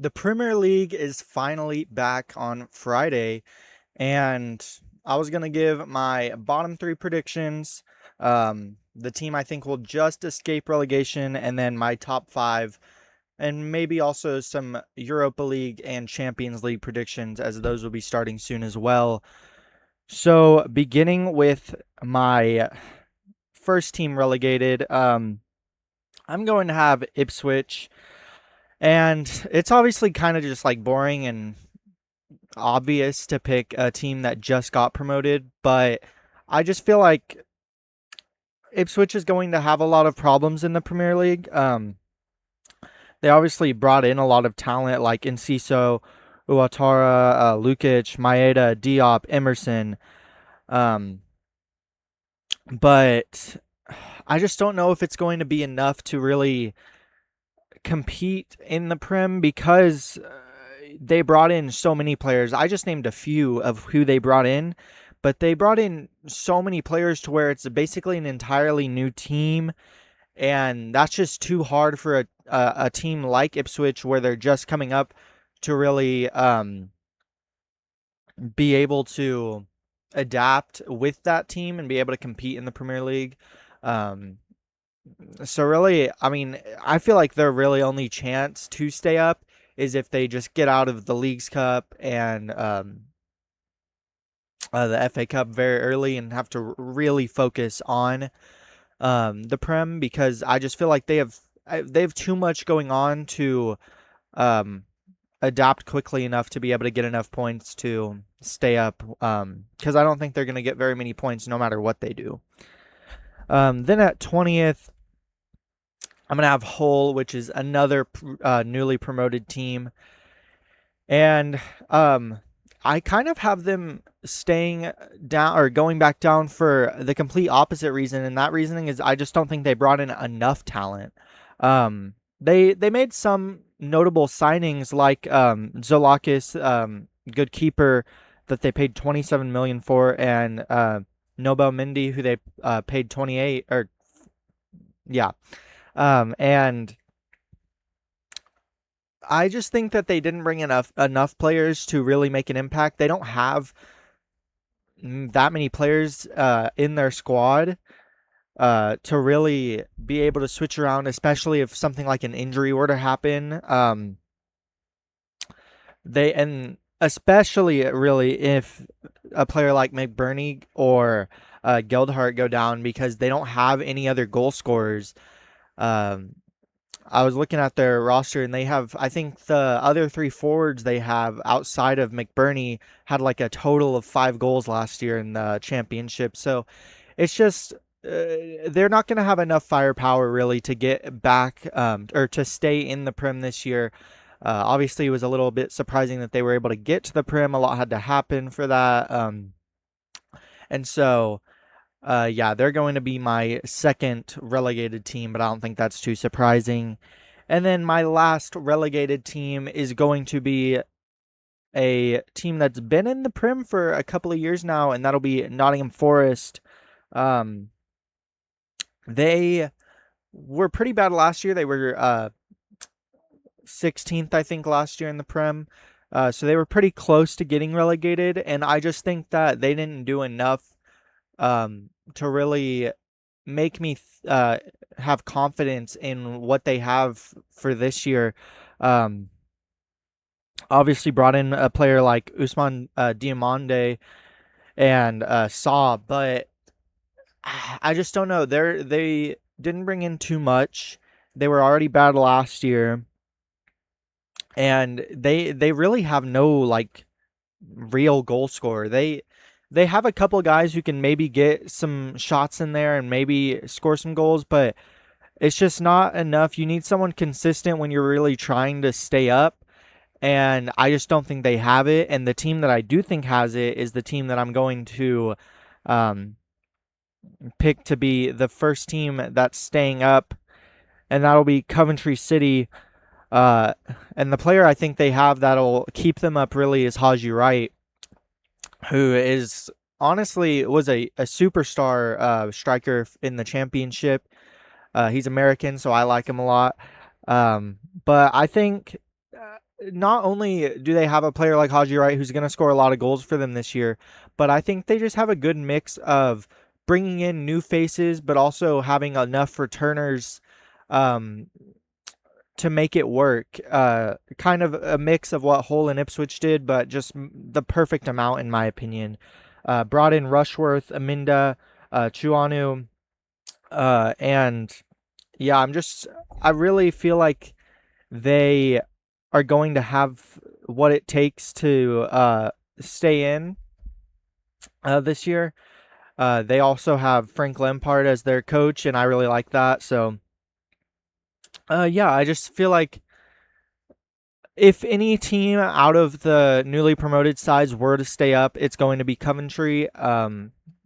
The Premier League is finally back on Friday, and I was going to give my bottom three predictions. The team I think will just escape relegation, and then my top five, and maybe also some Europa League and Champions League predictions, as those will be starting soon as well. So, beginning with my first team relegated, I'm going to have Ipswich. And it's obviously kind of just like boring and obvious to pick a team that just got promoted, but I just feel like Ipswich is going to have a lot of problems in the Premier League. They obviously brought in a lot of talent like Enciso, Uatara, Lukic, Maeda, Diop, Emerson. Um, but I just don't know if it's going to be enough to really compete in the Prem because they brought in so many players. I just named a few of who they brought in, but they brought in so many players to where it's basically an entirely new team, and that's just too hard for a team like Ipswich where they're just coming up to really be able to adapt with that team and be able to compete in the Premier League. Um, so really, I mean, I feel like their really only chance to stay up is if they just get out of the Leagues Cup and the FA Cup very early and have to really focus on the Prem, because I just feel like they have too much going on to um, adapt quickly enough to be able to get enough points to stay up. Because I don't think they're going to get very many points no matter what they do. Then at 20th, I'm going to have Hull, which is another newly promoted team. And I kind of have them staying down or going back down for the complete opposite reason. And that reasoning is I just don't think they brought in enough talent. They made some notable signings like Zolakis, good keeper that they paid 27 million for, and Nobel Mendy, who they paid 28 or yeah. And I just think that they didn't bring enough players to really make an impact. They don't have that many players in their squad to really be able to switch around, especially if something like an injury were to happen. They and especially really if a player like McBurney or Geldhart go down, because they don't have any other goal scorers. Um, I was looking at their roster, and they have, I think the other three forwards they have outside of McBurney had like a total of 5 goals last year in the championship. So it's just they're not going to have enough firepower really to get back or to stay in the Prem this year. Obviously, it was a little bit surprising that they were able to get to the Prem. A lot had to happen for that. And so yeah, they're going to be my second relegated team, but I don't think that's too surprising. And then my last relegated team is going to be a team that's been in the Prim for a couple of years now, and that'll be Nottingham Forest. Um, they were pretty bad last year. They were 16th, I think, last year in the Prem. So they were pretty close to getting relegated, and I just think that they didn't do enough to really make me have confidence in what they have for this year. Um, Obviously, brought in a player like Usman Diamande and Saw, but I just don't know. They didn't bring in too much. They were already bad last year, and they really have no like real goal scorer. They have a couple guys who can maybe get some shots in there and maybe score some goals, but it's just not enough. You need someone consistent when you're really trying to stay up, and I just don't think they have it. And the team that I do think has it is the team that I'm going to um, pick to be the first team that's staying up, and that'll be Coventry City. Uh, and the player I think they have that'll keep them up really is Haji Wright, who is honestly was a superstar striker in the championship. He's American, so I like him a lot. But I think not only do they have a player like Haji Wright who's going to score a lot of goals for them this year, but I think they just have a good mix of bringing in new faces, but also having enough returners um, to make it work. Kind of a mix of what Hull and Ipswich did, but just the perfect amount, in my opinion. Brought in Rushworth, Aminda, Chuanu, and yeah, I really feel like they are going to have what it takes to stay in this year. They also have Frank Lampard as their coach, and I really like that. So, yeah, I just feel like if any team out of the newly promoted sides were to stay up, it's going to be Coventry.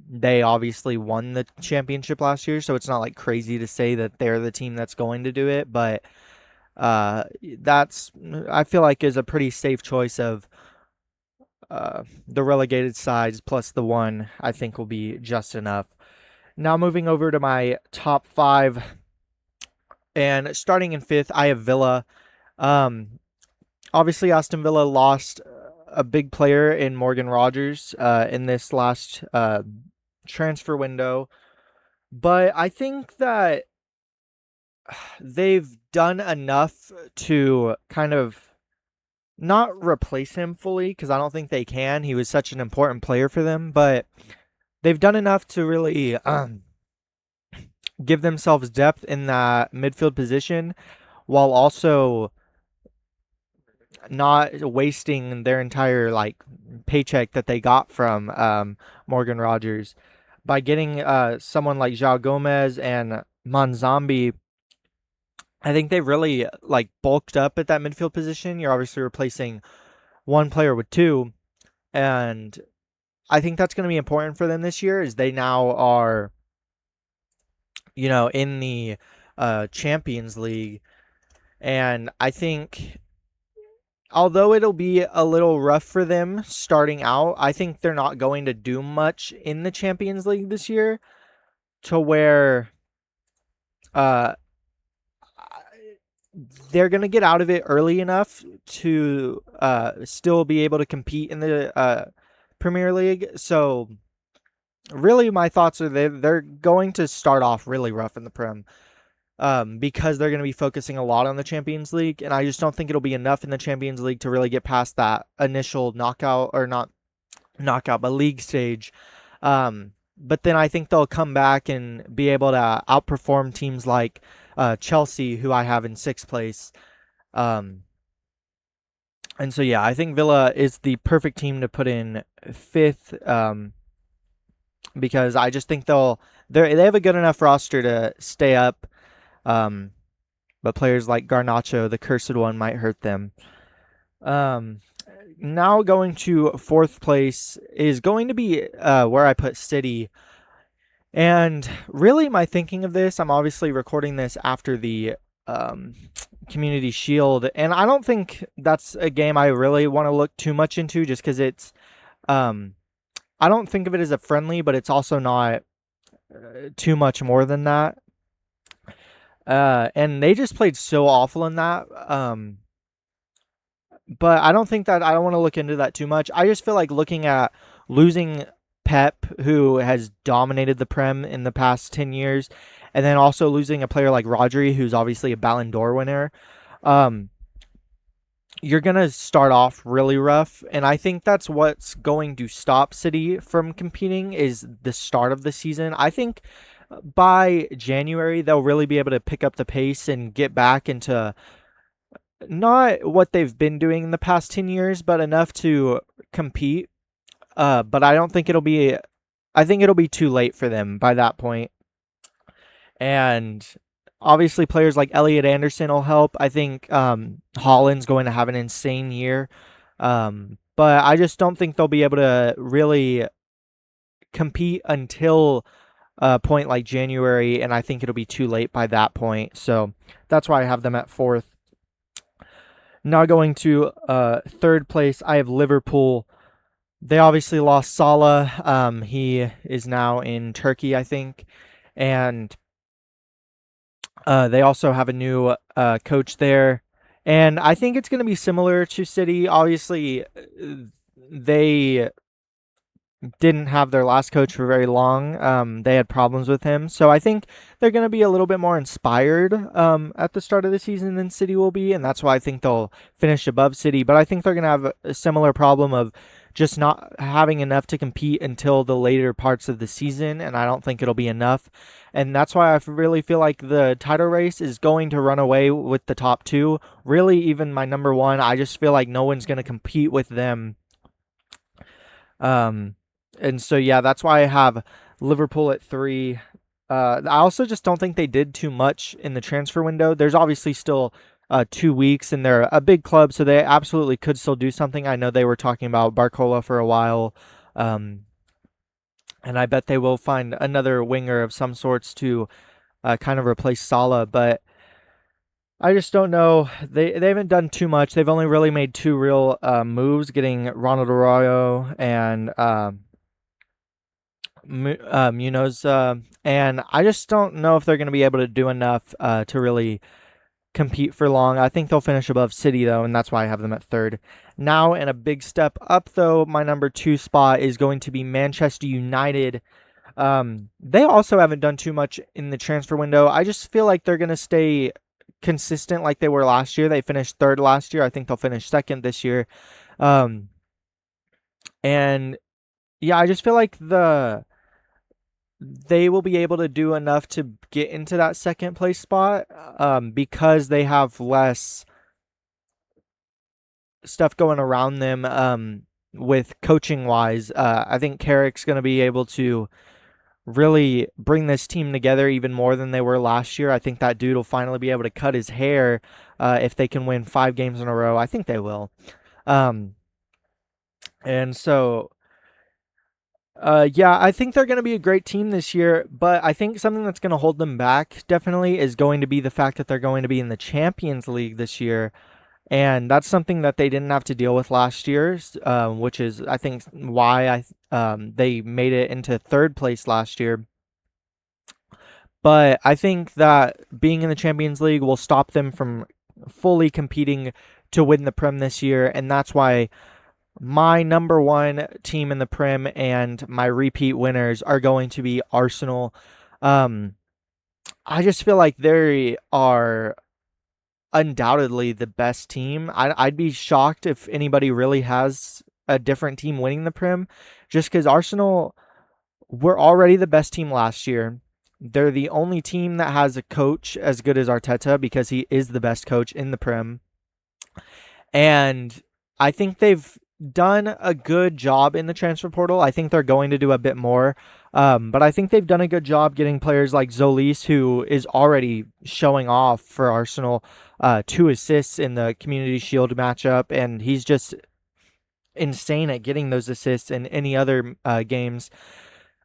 They obviously won the championship last year, so it's not like crazy to say that they're the team that's going to do it, but that's I feel like is a pretty safe choice of the relegated sides plus the one I think will be just enough. Now moving over to my top five, and starting in fifth, I have Villa. Um, Obviously, Aston Villa lost a big player in Morgan Rogers in this last transfer window, but I think that they've done enough to kind of not replace him fully because I don't think they can. He was such an important player for them, but they've done enough to really give themselves depth in that midfield position while also not wasting their entire like paycheck that they got from Morgan Rogers by getting someone like João Gomez and Manzambi. I think they really like bulked up at that midfield position. You're obviously replacing one player with two, and I think that's going to be important for them this year. Is they now are, in the Champions League, and I think although it'll be a little rough for them starting out, I think they're not going to do much in the Champions League this year to where uh, they're going to get out of it early enough to still be able to compete in the Premier League. So, really, my thoughts are they're going to start off really rough in the Prem. Because they're going to be focusing a lot on the Champions League, and I just don't think it'll be enough in the Champions League to really get past that initial knockout, or not knockout, but league stage. But then I think they'll come back and be able to outperform teams like Chelsea, who I have in sixth place. And so, yeah, I think Villa is the perfect team to put in fifth, because I just think they have a good enough roster to stay up. But players like Garnacho, the cursed one, might hurt them. Now going to fourth place is going to be where I put City. And really, my thinking of this, I'm obviously recording this after the Community Shield, and I don't think that's a game I really want to look too much into, just because it's, I don't think of it as a friendly, but it's also not too much more than that. And they just played so awful in that. But I don't want to look into that too much. I just feel like looking at losing Pep, who has dominated the Prem in the past 10 years, and then also losing a player like Rodri, who's obviously a Ballon d'Or winner. You're going to start off really rough, and I think that's what's going to stop City from competing is the start of the season. I think by January, they'll really be able to pick up the pace and get back into not what they've been doing in the past 10 years, but enough to compete. But I don't think I think it'll be too late for them by that point. And obviously players like Elliot Anderson will help. I think Holland's going to have an insane year. But I just don't think they'll be able to really compete until a point like January, and I think it'll be too late by that point. So that's why I have them at fourth. Now going to third place, I have Liverpool. They obviously lost Salah. He is now in Turkey, I think. And they also have a new coach there And I think it's going to be similar to City. Obviously, they didn't have their last coach for very long. They had problems with him. So I think they're going to be a little bit more inspired at the start of the season than City will be. And that's why I think they'll finish above City. But I think they're going to have a similar problem of just not having enough to compete until the later parts of the season. And I don't think it'll be enough. And that's why I really feel like the title race is going to run away with the top two. Really, even my number one, I just feel like no one's going to compete with them. Um, and so yeah, that's why I have Liverpool at 3. I also just don't think they did too much in the transfer window. There's obviously still 2 weeks, and they're a big club, so they absolutely could still do something. I know they were talking about Barcola for a while, um, and I bet they will find another winger of some sorts to kind of replace Salah, but I just don't know. They haven't done too much. They've only really made two real moves, getting Ronald Arroyo and Munoz, and I just don't know if they're going to be able to do enough to really compete for long. I think they'll finish above City, though, and that's why I have them at 3rd. Now, in a big step up, though, my number 2 spot is going to be Manchester United. They also haven't done too much in the transfer window. I just feel like they're going to stay consistent like they were last year. They finished 3rd last year. I think they'll finish 2nd this year. And yeah, I just feel like they will be able to do enough to get into that 2nd place spot because they have less stuff going around them with coaching wise. I think Carrick's going to be able to really bring this team together even more than they were last year. I think that dude will finally be able to cut his hair if they can win 5 games in a row. I think they will. Um, and so yeah, I think they're going to be a great team this year, but I think something that's going to hold them back definitely is going to be the fact that they're going to be in the Champions League this year. And that's something that they didn't have to deal with last year, which is, I think, why they made it into 3rd place last year. But I think that being in the Champions League will stop them from fully competing to win the Prem this year, and that's why my number 1 team in the Prem and my repeat winners are going to be Arsenal. I just feel like they are undoubtedly the best team. I'd be shocked if anybody really has a different team winning the Prem, just because Arsenal were already the best team last year. They're the only team that has a coach as good as Arteta because he is the best coach in the Prem. And I think they've done a good job in the transfer portal. I think they're going to do a bit more. But I think they've done a good job getting players like Zolis, who is already showing off for Arsenal, 2 assists in the Community Shield matchup, and he's just insane at getting those assists in any other games.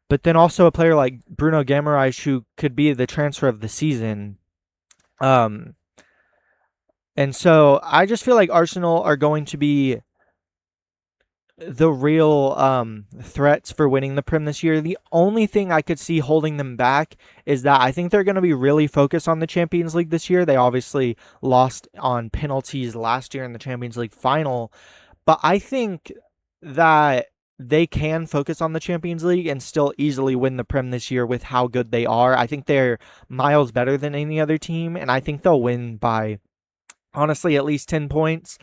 But then also a player like Bruno Guimaraes, who could be the transfer of the season. And so I just feel like Arsenal are going to be the real threats for winning the Prem this year. The only thing I could see holding them back is that I think they're going to be really focused on the Champions League this year. They obviously lost on penalties last year in the Champions League final, but I think that they can focus on the Champions League and still easily win the Prem this year with how good they are. I think they're miles better than any other team, and I think they'll win by, honestly, at least 10 points.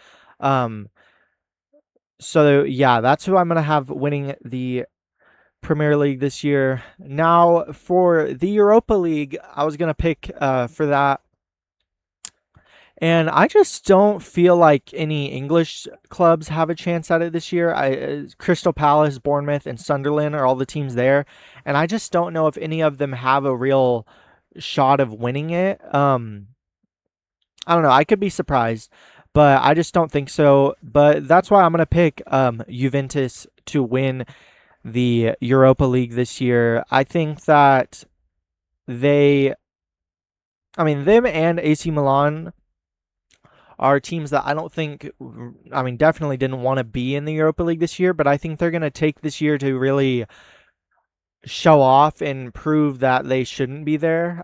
So yeah, that's who I'm going to have winning the Premier League this year. Now, for the Europa League, I was going to pick for that. And I just don't feel like any English clubs have a chance at it this year. Crystal Palace, Bournemouth, and Sunderland are all the teams there. And I just don't know if any of them have a real shot of winning it. I don't know. I could be surprised, but I just don't think so. But that's why I'm going to pick Juventus to win the Europa League this year. I think that them and AC Milan are teams that I don't think, definitely didn't want to be in the Europa League this year, but I think they're going to take this year to really show off and prove that they shouldn't be there.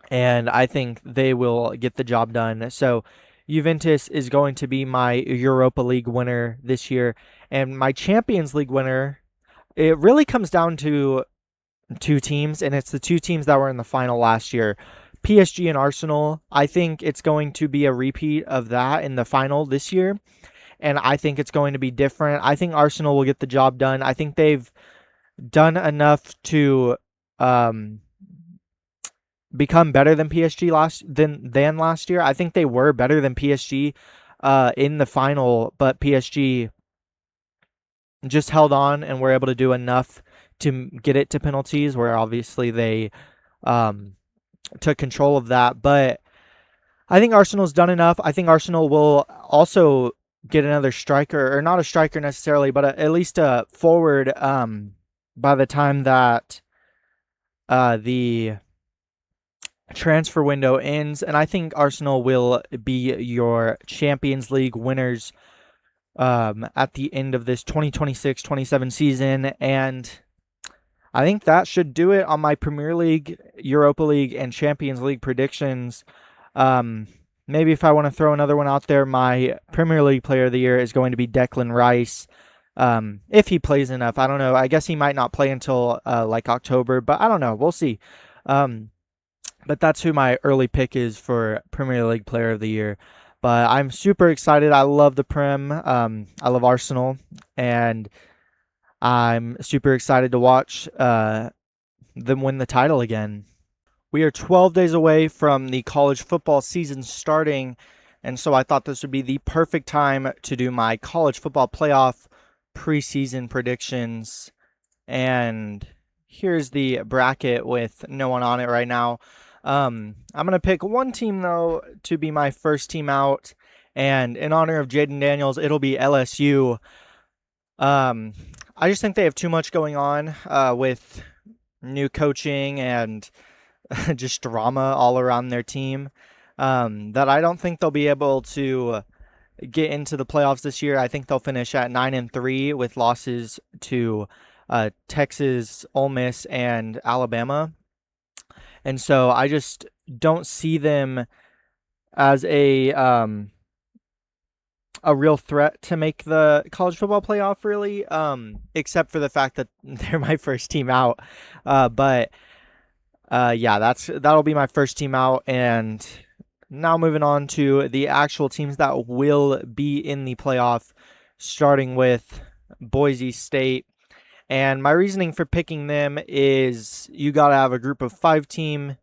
and I think they will get the job done. So Juventus is going to be my Europa League winner this year, and my Champions League winner. It really comes down to two teams, and it's the two teams that were in the final last year. PSG and Arsenal. I think it's going to be a repeat of that in the final this year, and I think it's going to be different. I think Arsenal will get the job done. I think they've done enough to um, become better than PSG than last year. I think they were better than PSG in the final, but PSG just held on and were able to do enough to get it to penalties, where obviously they um, took control of that. But I think Arsenal's done enough. I think Arsenal will also get another striker, or not a striker necessarily, but at least a forward by the time that the transfer window ends. And I think Arsenal will be your Champions League winners at the end of this 2026-27 season. And I think that should do it on my Premier League, Europa League, and Champions League predictions. Maybe if I want to throw another one out there, my Premier League player of the year is going to be Declan Rice. If he plays enough, I don't know. I guess he might not play until like October, but I don't know. We'll see. But that's who my early pick is for Premier League player of the year. But I'm super excited. I love the Prem. I love Arsenal, and I'm super excited to watch them win the title again. We are 12 days away from the college football season starting, and so I thought this would be the perfect time to do my college football playoff preseason predictions. And here's the bracket with no one on it right now. I'm going to pick one team, though, to be my first team out, and in honor of Jaden Daniels, it'll be LSU. I just think they have too much going on with new coaching and just drama all around their team, that I don't think they'll be able to get into the playoffs this year. I think they'll finish at 9-3 with losses to Texas, Ole Miss, and Alabama. And so I just don't see them as a real threat to make the college football playoff, really, except for the fact that they're my first team out. But yeah, that'll be my first team out. And now moving on to the actual teams that will be in the playoff, starting with Boise State. And my reasoning for picking them is you got to have a group of 5 team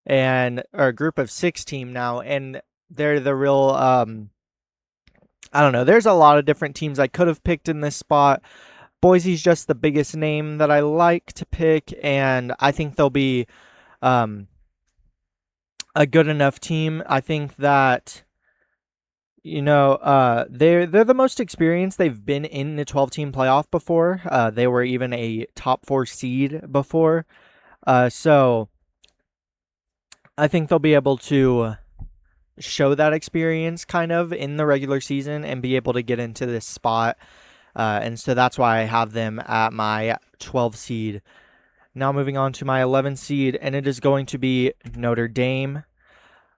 or a group of 6 team now. And they're the real, I don't know. There's a lot of different teams I could have picked in this spot. Boise's just the biggest name that I like to pick, and I think they'll be a good enough team. I think that they're the most experienced. They've been in the 12-team playoff before. They were even a top 4 seed before. So I think they'll be able to show that experience kind of in the regular season and be able to get into this spot. And so that's why I have them at my 12 seed. Now moving on to my 11 seed, and it is going to be Notre Dame.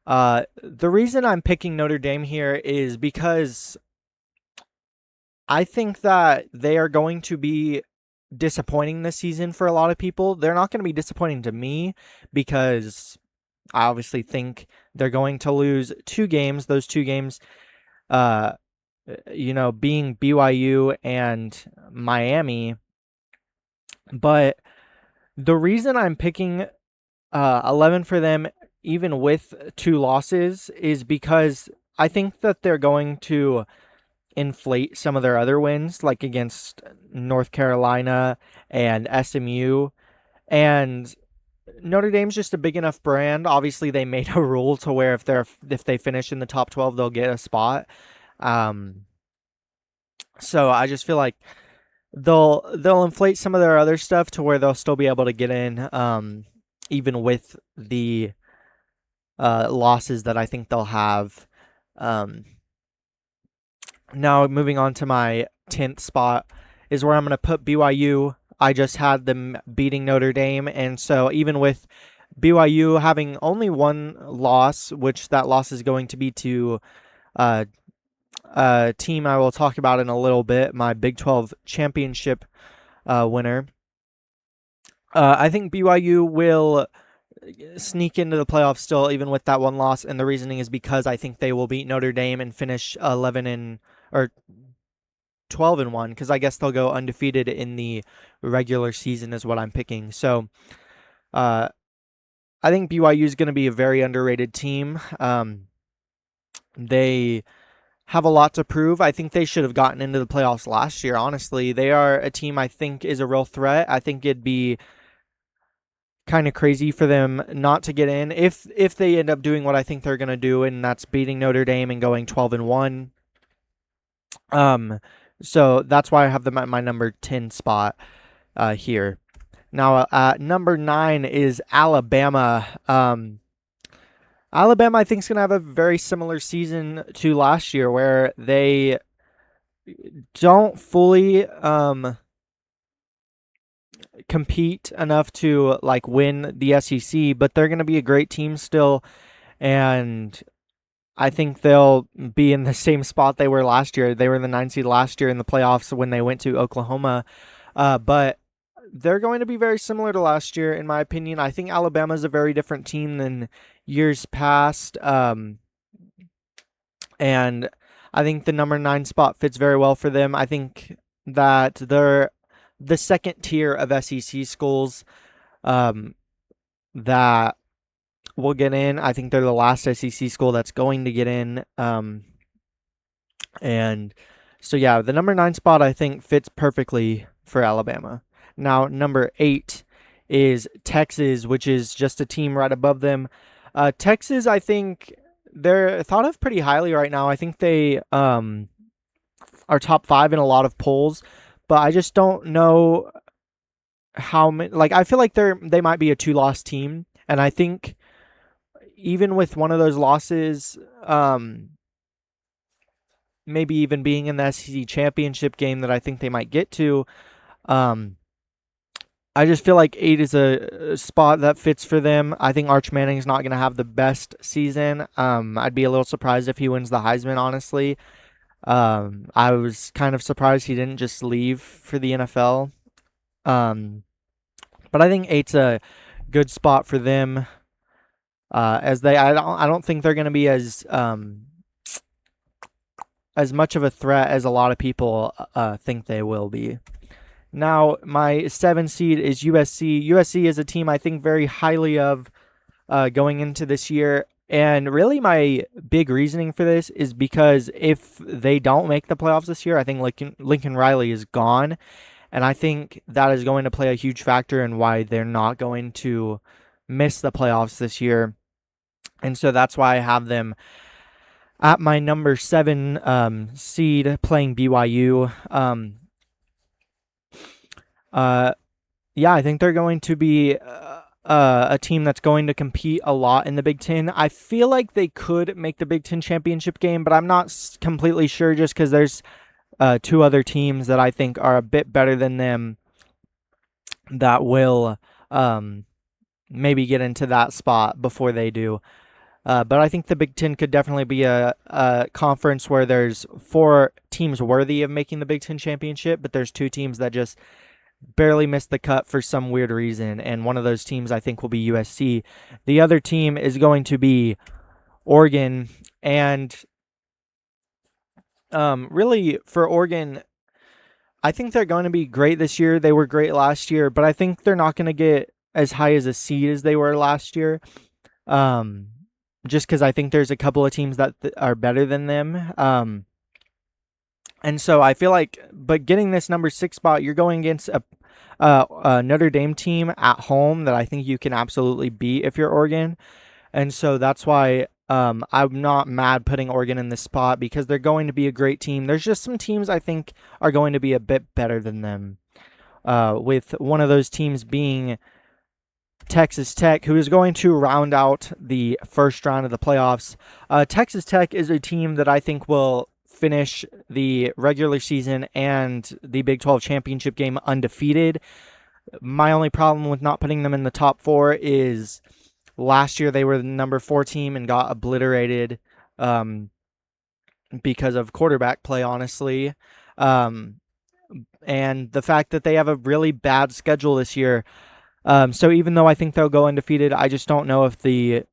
The reason I'm picking Notre Dame here is because I think that they are going to be disappointing this season for a lot of people. They're not going to be disappointing to me because I obviously think they're going to lose 2 games. Those 2 games, being BYU and Miami. But the reason I'm picking 11 for them, even with 2 losses, is because I think that they're going to inflate some of their other wins, like against North Carolina and SMU. And Notre Dame's just a big enough brand. Obviously, they made a rule to where if they finish in the top 12, they'll get a spot. So I just feel like they'll inflate some of their other stuff to where they'll still be able to get in, even with the losses that I think they'll have. Now moving on to my 10th spot is where I'm going to put BYU. I just had them beating Notre Dame, and so even with BYU having only one loss, which that loss is going to be to uh, a team I will talk about in a little bit, my Big 12 championship winner. I think BYU will sneak into the playoffs still, even with that one loss, and the reasoning is because I think they will beat Notre Dame and finish 11 and or 12-1, because I guess they'll go undefeated in the regular season is what I'm picking. So uh, I think BYU is going to be a very underrated team. They have a lot to prove. I think they should have gotten into the playoffs last year, honestly. They are a team I think is a real threat. I think it'd be kind of crazy for them not to get in if they end up doing what I think they're going to do, and that's beating Notre Dame and going 12-1. So that's why I have them at my number 10 spot here. Now, number 9 is Alabama. Alabama, I think, is going to have a very similar season to last year, where they don't fully compete enough to like win the SEC, but they're going to be a great team still, and I think they'll be in the same spot they were last year. They were in the 9 seed last year in the playoffs when they went to Oklahoma, but they're going to be very similar to last year, in my opinion. I think Alabama is a very different team than years past, and I think the number 9 spot fits very well for them. I think that they're the second tier of SEC schools that will get in. I think they're the last SEC school that's going to get in. And so, yeah, the number 9 spot I think fits perfectly for Alabama. Now, number 8 is Texas, which is just a team right above them. Texas, I think they're thought of pretty highly right now. I think they are top 5 in a lot of polls, but I just don't know how many. Like, I feel like they might be a 2-loss team, and I think even with one of those losses, maybe even being in the SEC championship game that I think they might get to, I just feel like 8 is a spot that fits for them. I think Arch Manning's not going to have the best season. I'd be a little surprised if he wins the Heisman, honestly. I was kind of surprised he didn't just leave for the NFL. But I think 8's a good spot for them. As I don't think they're going to be as much of a threat as a lot of people think they will be. Now, my 7 seed is USC. USC is a team I think very highly of going into this year. And really my big reasoning for this is because if they don't make the playoffs this year, I think Lincoln Riley is gone. And I think that is going to play a huge factor in why they're not going to miss the playoffs this year. And so that's why I have them at my number 7 seed playing BYU. Yeah, I think they're going to be a team that's going to compete a lot in the Big Ten. I feel like they could make the Big Ten championship game, but I'm not completely sure just because there's 2 other teams that I think are a bit better than them that will maybe get into that spot before they do. But I think the Big Ten could definitely be a conference where there's 4 teams worthy of making the Big Ten championship, but there's 2 teams that just barely missed the cut for some weird reason, and one of those teams I think will be USC. The other team is going to be Oregon, and really for Oregon, I think they're going to be great this year. They were great last year, but I think they're not going to get as high as a seed as they were last year. Just because I think there's a couple of teams that are better than them. And so I feel like, but getting this number 6 spot, you're going against a Notre Dame team at home that I think you can absolutely beat if you're Oregon. And so that's why I'm not mad putting Oregon in this spot, because they're going to be a great team. There's just some teams I think are going to be a bit better than them, with one of those teams being Texas Tech, who is going to round out the first round of the playoffs. Texas Tech is a team that I think will finish the regular season and the Big 12 championship game undefeated. My only problem with not putting them in the top 4 is Last year they were the number 4 team and got obliterated um, because of quarterback play, honestly. Um, and the fact that they have a really bad schedule this year. So even though I think they'll go undefeated, I just don't know if the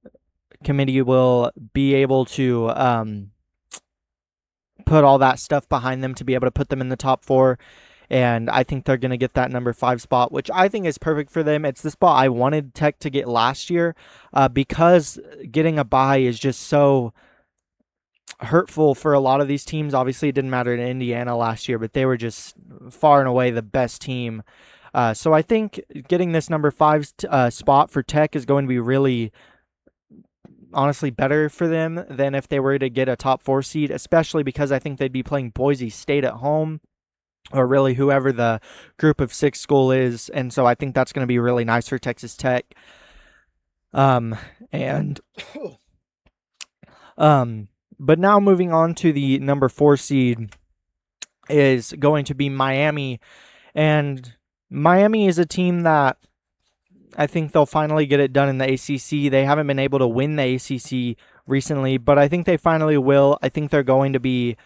committee will be able to put all that stuff behind them to be able to put them in the top 4. And I think they're going to get that number 5 spot, which I think is perfect for them. It's the spot I wanted Tech to get last year because getting a bye is just so hurtful for a lot of these teams. Obviously, it didn't matter to Indiana last year, but they were just far and away the best team. So I think getting this number 5 spot for Tech is going to be really, honestly, better for them than if they were to get a top 4 seed, especially because I think they'd be playing Boise State at home, or really whoever the group of 6 school is. And so I think that's going to be really nice for Texas Tech. And but now moving on to the number 4 seed is going to be Miami. And Miami is a team that I think they'll finally get it done in the ACC. They haven't been able to win the ACC recently, but I think they finally will. I think they're going to be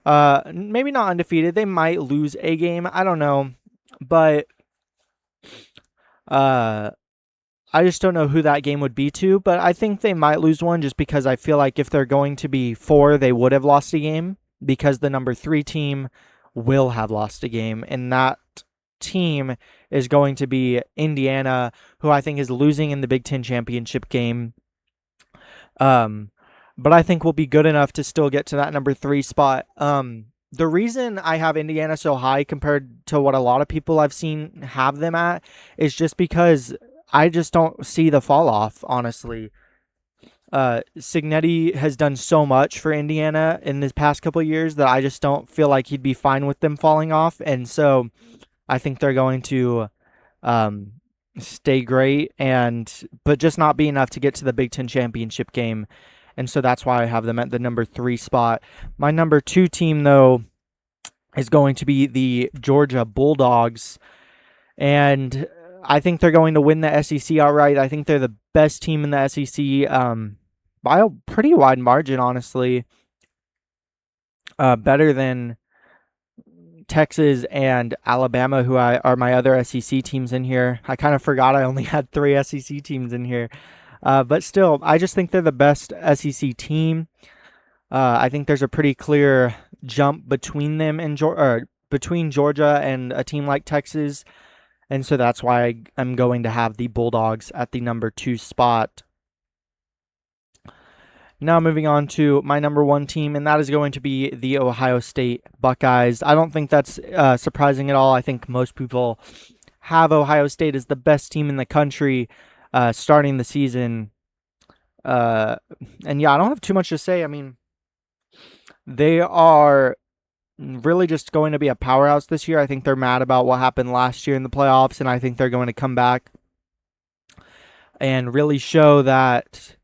maybe not undefeated. They might lose a game. I don't know. But I just don't know who that game would be to. But I think they might lose one just because I feel like if they're going to be 4, they would have lost a game because the number 3 team will have lost a game. And that team is going to be Indiana, who I think is losing in the Big Ten championship game. But I think we'll be good enough to still get to that number 3 spot. The reason I have Indiana so high compared to what a lot of people I've seen have them at is just because I just don't see the fall off, honestly. Signetti has done so much for Indiana in this past couple of years that I just don't feel like he'd be fine with them falling off. And so I think they're going to stay great, but just not be enough to get to the Big Ten championship game. And so that's why I have them at the number 3 spot. My number 2 team, though, is going to be the Georgia Bulldogs. And I think they're going to win the SEC outright. I think they're the best team in the SEC by a pretty wide margin, honestly. Better than Texas and Alabama, who are my other SEC teams in here. I kind of forgot I only had 3 SEC teams in here. But still, I just think they're the best SEC team. I think there's a pretty clear jump between them and between Georgia and a team like Texas. And so that's why I'm going to have the Bulldogs at the number 2 spot. Now moving on to my number 1 team, and that is going to be the Ohio State Buckeyes. I don't think that's surprising at all. I think most people have Ohio State as the best team in the country starting the season. And yeah, I don't have too much to say. I mean, they are really just going to be a powerhouse this year. I think they're mad about what happened last year in the playoffs, and I think they're going to come back and really show that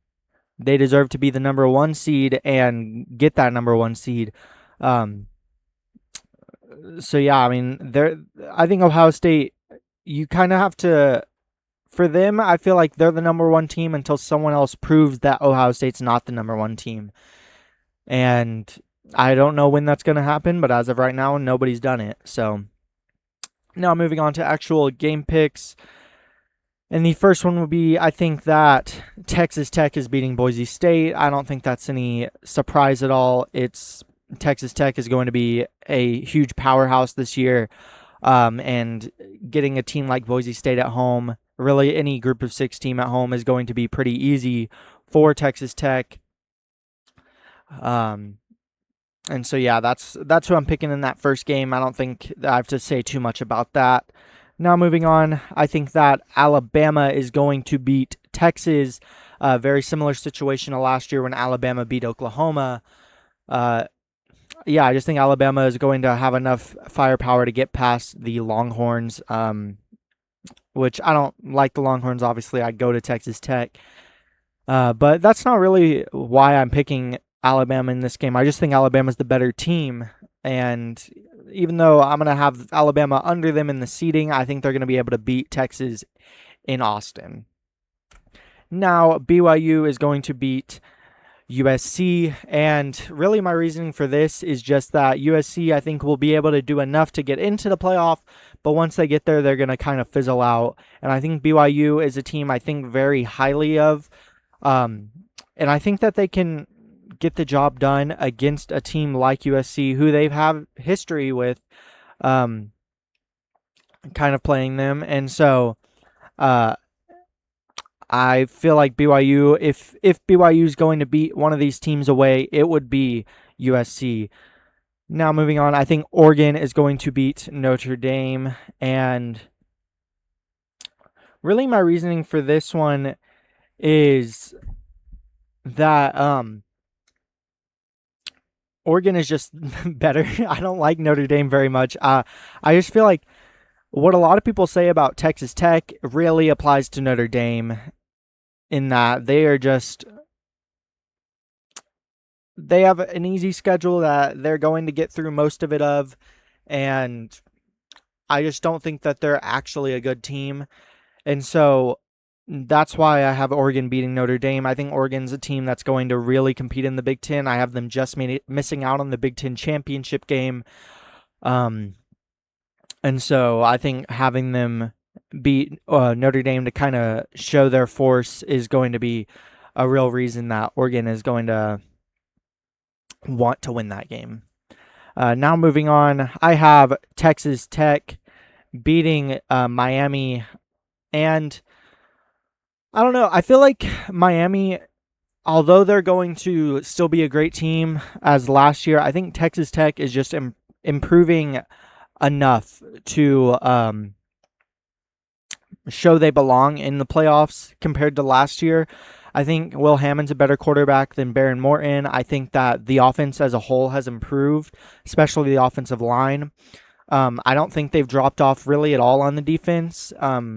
they deserve to be the number 1 seed and get that number 1 seed. So yeah, I mean, I think Ohio State, you kind of have to, for them, I feel like they're the number 1 team until someone else proves that Ohio State's not the number 1 team. And I don't know when that's going to happen, but as of right now, nobody's done it. So now moving on to actual game picks. And the first one would be, I think that Texas Tech is beating Boise State. I don't think that's any surprise at all. Texas Tech is going to be a huge powerhouse this year. And getting a team like Boise State at home, really any group of 6 team at home, is going to be pretty easy for Texas Tech. And so yeah, that's who I'm picking in that first game. I don't think I have to say too much about that. Now moving on, I think that Alabama is going to beat Texas. Very similar situation to last year when Alabama beat Oklahoma. I just think Alabama is going to have enough firepower to get past the Longhorns, which I don't like the Longhorns. Obviously, I'd go to Texas Tech. But that's not really why I'm picking Alabama in this game. I just think Alabama's the better team. And even though I'm going to have Alabama under them in the seeding, I think they're going to be able to beat Texas in Austin. Now, BYU is going to beat USC, and really my reasoning for this is just that USC, I think, will be able to do enough to get into the playoff, but once they get there, they're going to kind of fizzle out. And I think BYU is a team I think very highly of, um, and I think that they can get the job done against a team like USC, who they have history with, um, kind of playing them. And so uh, I feel like BYU, if BYU is going to beat one of these teams away, it would be USC. Now moving on, I think Oregon is going to beat Notre Dame, and really my reasoning for this one is that Oregon is just better. I don't like Notre Dame very much. I just feel like what a lot of people say about Texas Tech really applies to Notre Dame, in that they have an easy schedule that they're going to get through most of it of, and I just don't think that they're actually a good team. And so that's why I have Oregon beating Notre Dame. I think Oregon's a team that's going to really compete in the Big Ten. I have them just missing out on the Big Ten championship game. And so I think having them beat Notre Dame to kind of show their force is going to be a real reason that Oregon is going to want to win that game. Now moving on, I have Texas Tech beating Miami, and I don't know. I feel like Miami, although they're going to still be a great team as last year, I think Texas Tech is just improving enough to show they belong in the playoffs compared to last year. I think Will Hammond's a better quarterback than Baron Morton. I think that the offense as a whole has improved, especially the offensive line. I don't think they've dropped off really at all on the defense,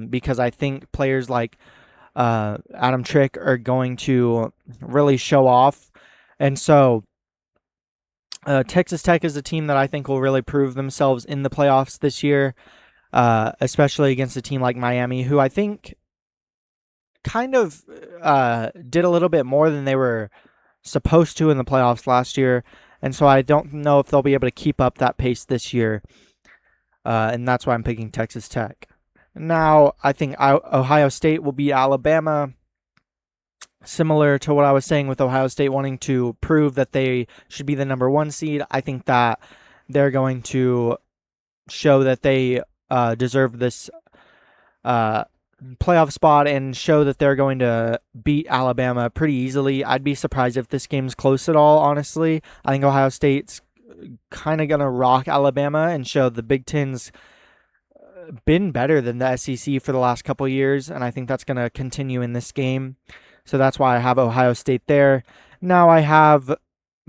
because I think players like Adam Trick are going to really show off. And so Texas Tech is a team that I think will really prove themselves in the playoffs this year, especially against a team like Miami, who I think kind of did a little bit more than they were supposed to in the playoffs last year. And so I don't know if they'll be able to keep up that pace this year. And that's why I'm picking Texas Tech. Now, I think Ohio State will beat Alabama. Similar to what I was saying with Ohio State wanting to prove that they should be the number 1 seed, I think that they're going to show that they deserve this playoff spot and show that they're going to beat Alabama pretty easily. I'd be surprised if this game's close at all, honestly. I think Ohio State's kind of going to rock Alabama and show the Big Ten's been better than the SEC for the last couple years, and I think that's going to continue in this game. So that's why I have Ohio State there. Now I have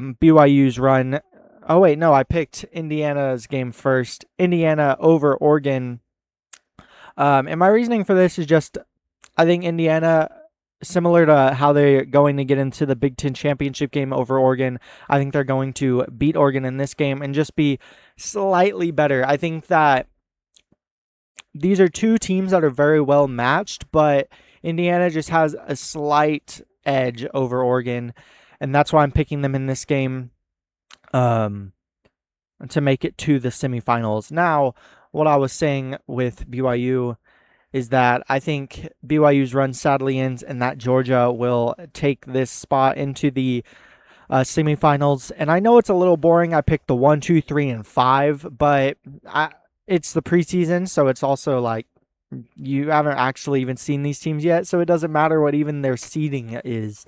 BYU's run. Oh, wait, no, I picked Indiana's game first. Indiana over Oregon. And my reasoning for this is just, I think Indiana, similar to how they're going to get into the Big Ten championship game over Oregon, I think they're going to beat Oregon in this game and just be slightly better. I think that these are two teams that are very well matched, but Indiana just has a slight edge over Oregon, and that's why I'm picking them in this game to make it to the semifinals. Now, what I was saying with BYU is that I think BYU's run sadly ends and that Georgia will take this spot into the semifinals. And I know it's a little boring. I picked the 1, 2, 3, and 5, but it's the preseason, so it's also like you haven't actually even seen these teams yet, so it doesn't matter what even their seeding is.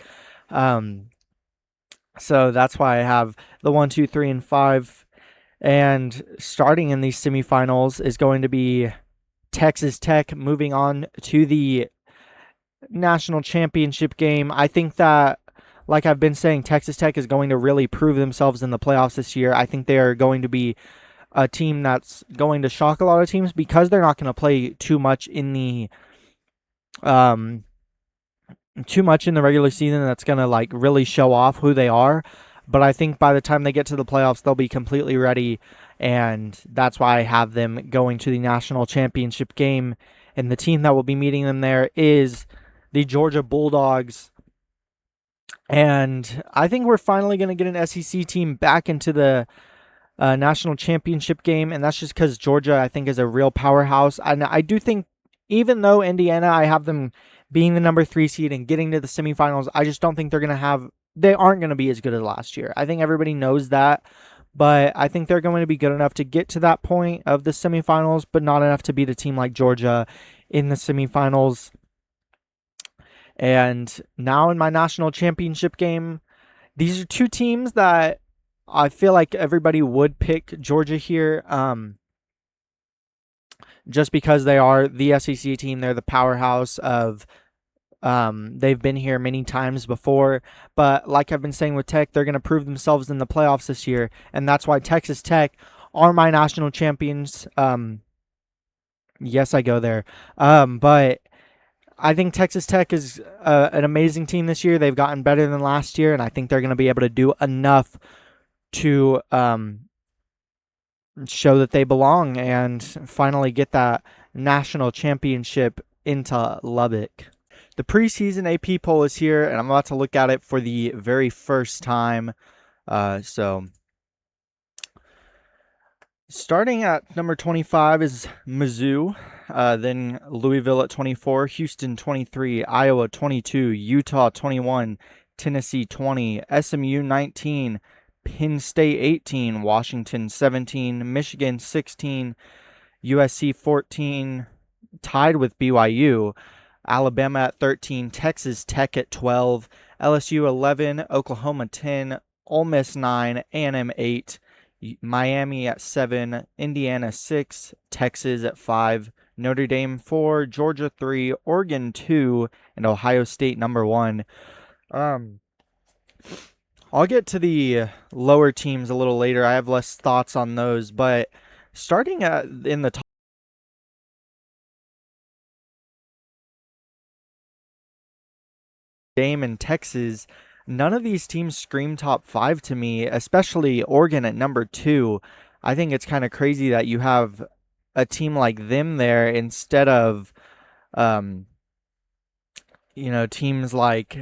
So that's why I have the 1, 2, 3, and 5. And starting in these semifinals is going to be Texas Tech moving on to the national championship game. I think that, like I've been saying, Texas Tech is going to really prove themselves in the playoffs this year. I think they are going to be a team that's going to shock a lot of teams because they're not going to play too much in the regular season. That's going to like really show off who they are. But I think by the time they get to the playoffs, they'll be completely ready, and that's why I have them going to the national championship game. And the team that will be meeting them there is the Georgia Bulldogs. And I think we're finally going to get an SEC team back into the national championship game, and that's just because Georgia, I think, is a real powerhouse. And I do think, even though Indiana, I have them being the number 3 seed and getting to the semifinals, I just don't think they aren't going to be as good as last year. I think everybody knows that, but I think they're going to be good enough to get to that point of the semifinals, but not enough to beat a team like Georgia in the semifinals. And now in my national championship game, these are two teams that I feel like everybody would pick Georgia here, just because they are the SEC team. They're the powerhouse of. They've been here many times before, but like I've been saying with Tech, they're going to prove themselves in the playoffs this year, and that's why Texas Tech are my national champions. Yes, I go there. But I think Texas Tech is an amazing team this year. They've gotten better than last year, and I think they're going to be able to do enough to show that they belong and finally get that national championship into Lubbock. The preseason AP poll is here, and I'm about to look at it for the very first time. So starting at number 25 is Mizzou, then Louisville at 24, Houston 23, Iowa 22, Utah 21, Tennessee 20, SMU 19, Penn State 18, Washington 17, Michigan 16, USC 14, tied with BYU, Alabama at 13, Texas Tech at 12, LSU 11, Oklahoma 10, Ole Miss 9, A&M 8, Miami at 7, Indiana 6, Texas at 5, Notre Dame 4, Georgia 3, Oregon 2, and Ohio State number 1. I'll get to the lower teams a little later. I have less thoughts on those, but starting in the top Dame in Texas, none of these teams scream top 5 to me, especially Oregon at number 2. I think it's kind of crazy that you have a team like them there instead of, teams like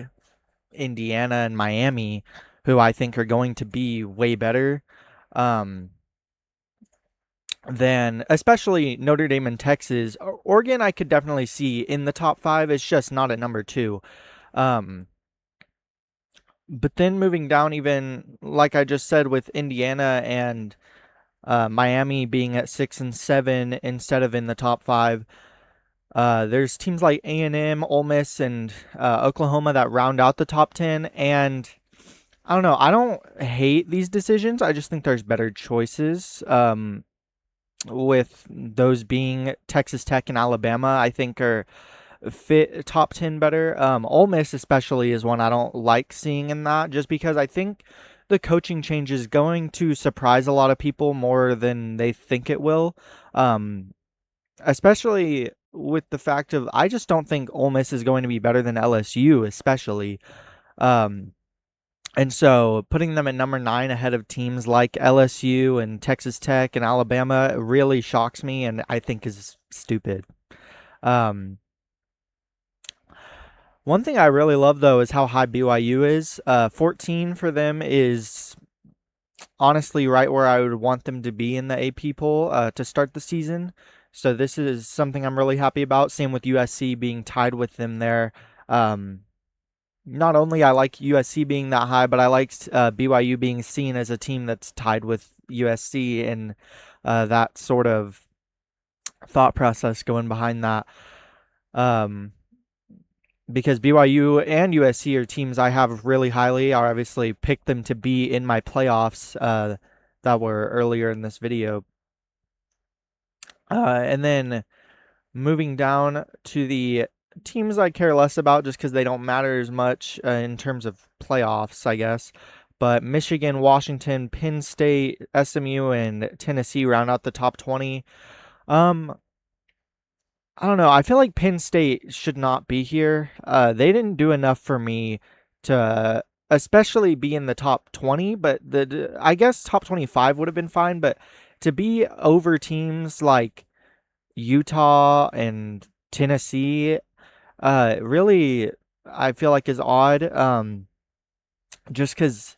Indiana and Miami, who I think are going to be way better than, especially Notre Dame and Texas. Oregon, I could definitely see in the top 5. It's just not at number 2. But then moving down, even like I just said, with Indiana and Miami being at 6 and 7 instead of in the top 5, there's teams like A&M, Ole Miss, and Oklahoma that round out the top 10. And I don't know. I don't hate these decisions. I just think there's better choices. With those being Texas Tech and Alabama, I think are fit top 10 better. Ole Miss especially is one I don't like seeing in that, just because I think the coaching change is going to surprise a lot of people more than they think it will. Especially with the fact of, I just don't think Ole Miss is going to be better than LSU, especially. And so putting them at number 9 ahead of teams like LSU and Texas Tech and Alabama really shocks me, and I think is stupid. One thing I really love, though, is how high BYU is. 14 for them is honestly right where I would want them to be in the AP poll to start the season. So this is something I'm really happy about. Same with USC being tied with them there. Not only I like USC being that high, but I like BYU being seen as a team that's tied with USC, and that sort of thought process going behind that. Because BYU and USC are teams I have really highly. I obviously picked them to be in my playoffs that were earlier in this video. And then moving down to the teams I care less about just because they don't matter as much in terms of playoffs, I guess. But Michigan, Washington, Penn State, SMU, and Tennessee round out the top 20. I don't know. I feel like Penn State should not be here. They didn't do enough for me to especially be in the top 20, but I guess top 25 would have been fine, but to be over teams like Utah and Tennessee, really, I feel like is odd. Just because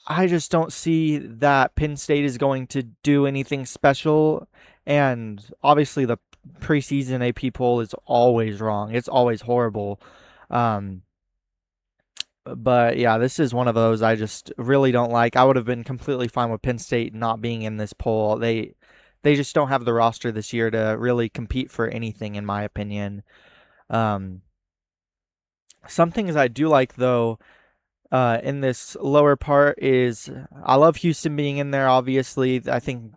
I just don't see that Penn State is going to do anything special. And obviously, the preseason AP poll is always wrong. It's always horrible. Um, but yeah, this is one of those I just really don't like. I would have been completely fine with Penn State not being in this poll. They just don't have the roster this year to really compete for anything, in my opinion. Um, some things I do like though in this lower part is I love Houston being in there. Obviously, I think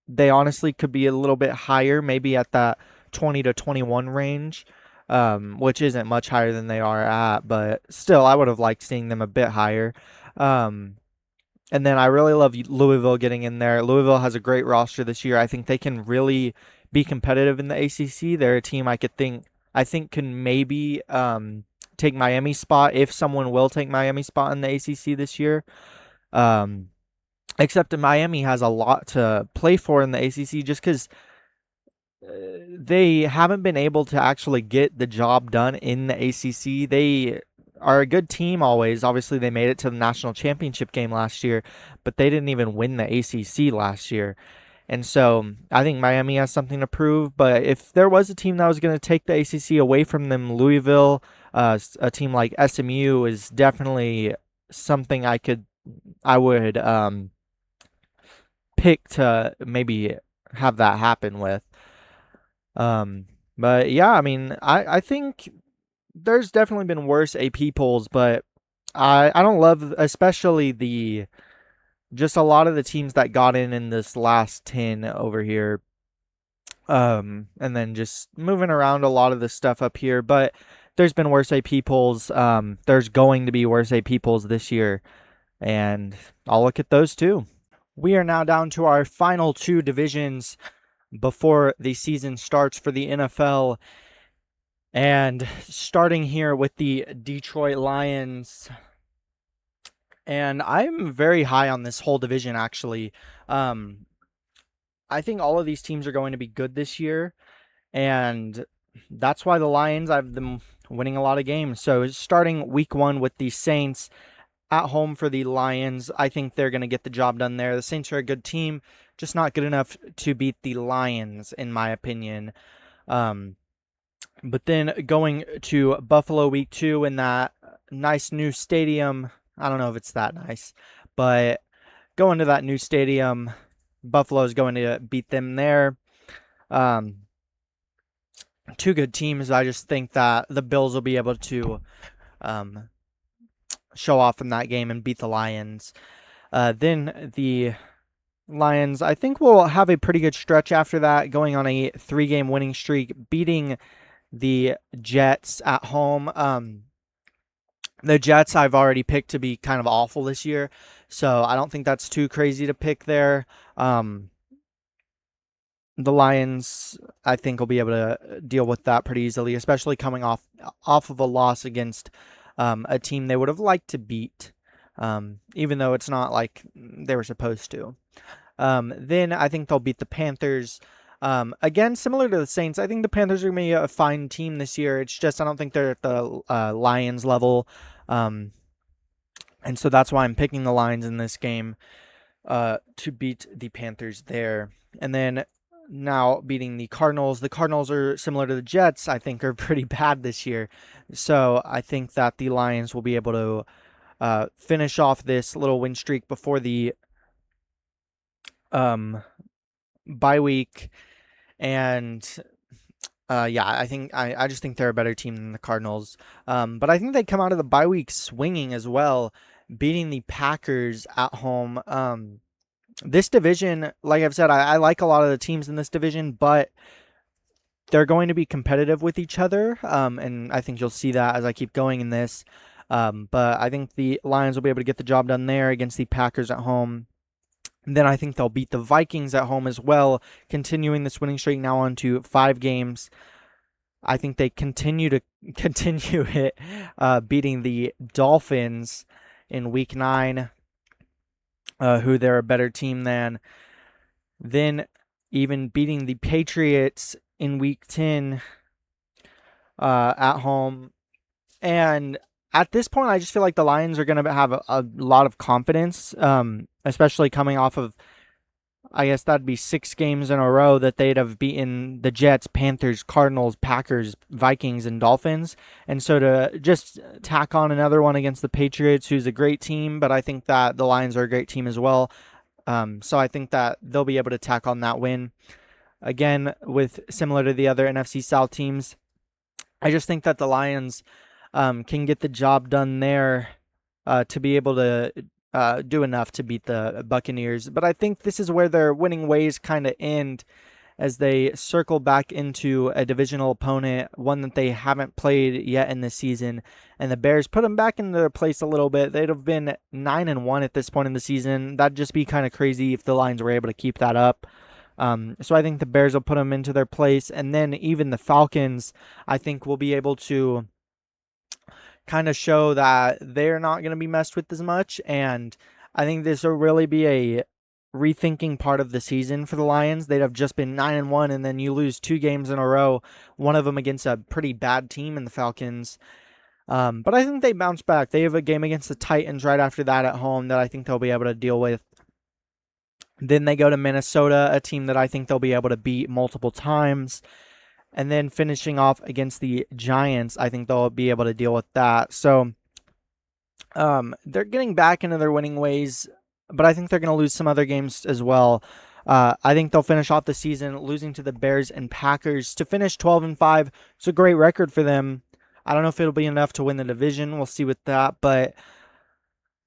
they honestly could be a little bit higher, maybe at that 20 to 21 range, which isn't much higher than they are at, but still, I would have liked seeing them a bit higher. Um, and then I really love Louisville getting in there. Louisville has a great roster this year. I think they can really be competitive in the ACC. They're a team I think can maybe take Miami's spot if someone will take Miami's spot in the ACC this year. Um, except that Miami has a lot to play for in the ACC just because they haven't been able to actually get the job done in the ACC. They are a good team always. Obviously, they made it to the national championship game last year, but they didn't even win the ACC last year. And so I think Miami has something to prove. But if there was a team that was going to take the ACC away from them, Louisville, a team like SMU is definitely something I would pick to maybe have that happen with. Um, but yeah, I mean, I think there's definitely been worse AP polls, but I don't love, especially the just a lot of the teams that got in this last 10 over here. And then just moving around a lot of the stuff up here, but there's been worse AP polls. There's going to be worse AP polls this year, and I'll look at those too. We are now down to our final two divisions before the season starts for the NFL. And starting here with the Detroit Lions. And I'm very high on this whole division, actually. Um, I think all of these teams are going to be good this year. And that's why the Lions, I've them winning a lot of games. So starting week one with the Saints at home for the Lions, I think they're going to get the job done there. The Saints are a good team, just not good enough to beat the Lions, in my opinion. But then going to Buffalo week two in that nice new stadium. I don't know if it's that nice, but going to that new stadium, Buffalo's going to beat them there. Um, two good teams. I just think that the Bills will be able to um, show off in that game and beat the Lions. Then the Lions, I think, will have a pretty good stretch after that, going on a 3-game winning streak, beating the Jets at home. The Jets I've already picked to be kind of awful this year, so I don't think that's too crazy to pick there. The Lions, I think, will be able to deal with that pretty easily, especially coming off of a loss against a team they would have liked to beat, even though it's not like they were supposed to. Then I think they'll beat the Panthers. Again, similar to the Saints, I think the Panthers are going to be a fine team this year. It's just I don't think they're at the Lions level. And so that's why I'm picking the Lions in this game to beat the Panthers there. And then now beating the Cardinals. The Cardinals are similar to the Jets, I think, are pretty bad this year. So I think that the Lions will be able to finish off this little win streak before the bye week. And yeah, I just think they're a better team than the Cardinals. But I think they come out of the bye week swinging as well, beating the Packers at home. This division, like I've said, I like a lot of the teams in this division, but they're going to be competitive with each other. And I think you'll see that as I keep going in this. But I think the Lions will be able to get the job done there against the Packers at home. And then I think they'll beat the Vikings at home as well, continuing this winning streak now on to 5 games. I think they continue it, beating the Dolphins in Week 9, who they're a better team than. Then even beating the Patriots in Week 10. at home. And at this point, I just feel like the Lions are going to have a lot of confidence, especially coming off of, I guess that'd be 6 games in a row that they'd have beaten the Jets, Panthers, Cardinals, Packers, Vikings, and Dolphins. And so to just tack on another one against the Patriots, who's a great team, but I think that the Lions are a great team as well. So I think that they'll be able to tack on that win. Again, with similar to the other NFC South teams, I just think that the Lions can get the job done there to be able to do enough to beat the Buccaneers. But I think this is where their winning ways kind of end as they circle back into a divisional opponent, one that they haven't played yet in this season. And the Bears put them back into their place a little bit. They'd have been 9-1 at this point in the season. That'd just be kind of crazy if the Lions were able to keep that up. So I think the Bears will put them into their place. And then even the Falcons, I think, will be able to kind of show that they're not going to be messed with as much. And I think this will really be a rethinking part of the season for the Lions. They'd have just been 9-1, and then you lose 2 games in a row, one of them against a pretty bad team in the Falcons. But I think they bounce back. They have a game against the Titans right after that at home that I think they'll be able to deal with. Then they go to Minnesota, a team that I think they'll be able to beat multiple times. And then finishing off against the Giants, I think they'll be able to deal with that. So they're getting back into their winning ways, but I think they're going to lose some other games as well. I think they'll finish off the season losing to the Bears and Packers to finish 12-5. It's a great record for them. I don't know if it'll be enough to win the division. We'll see with that, but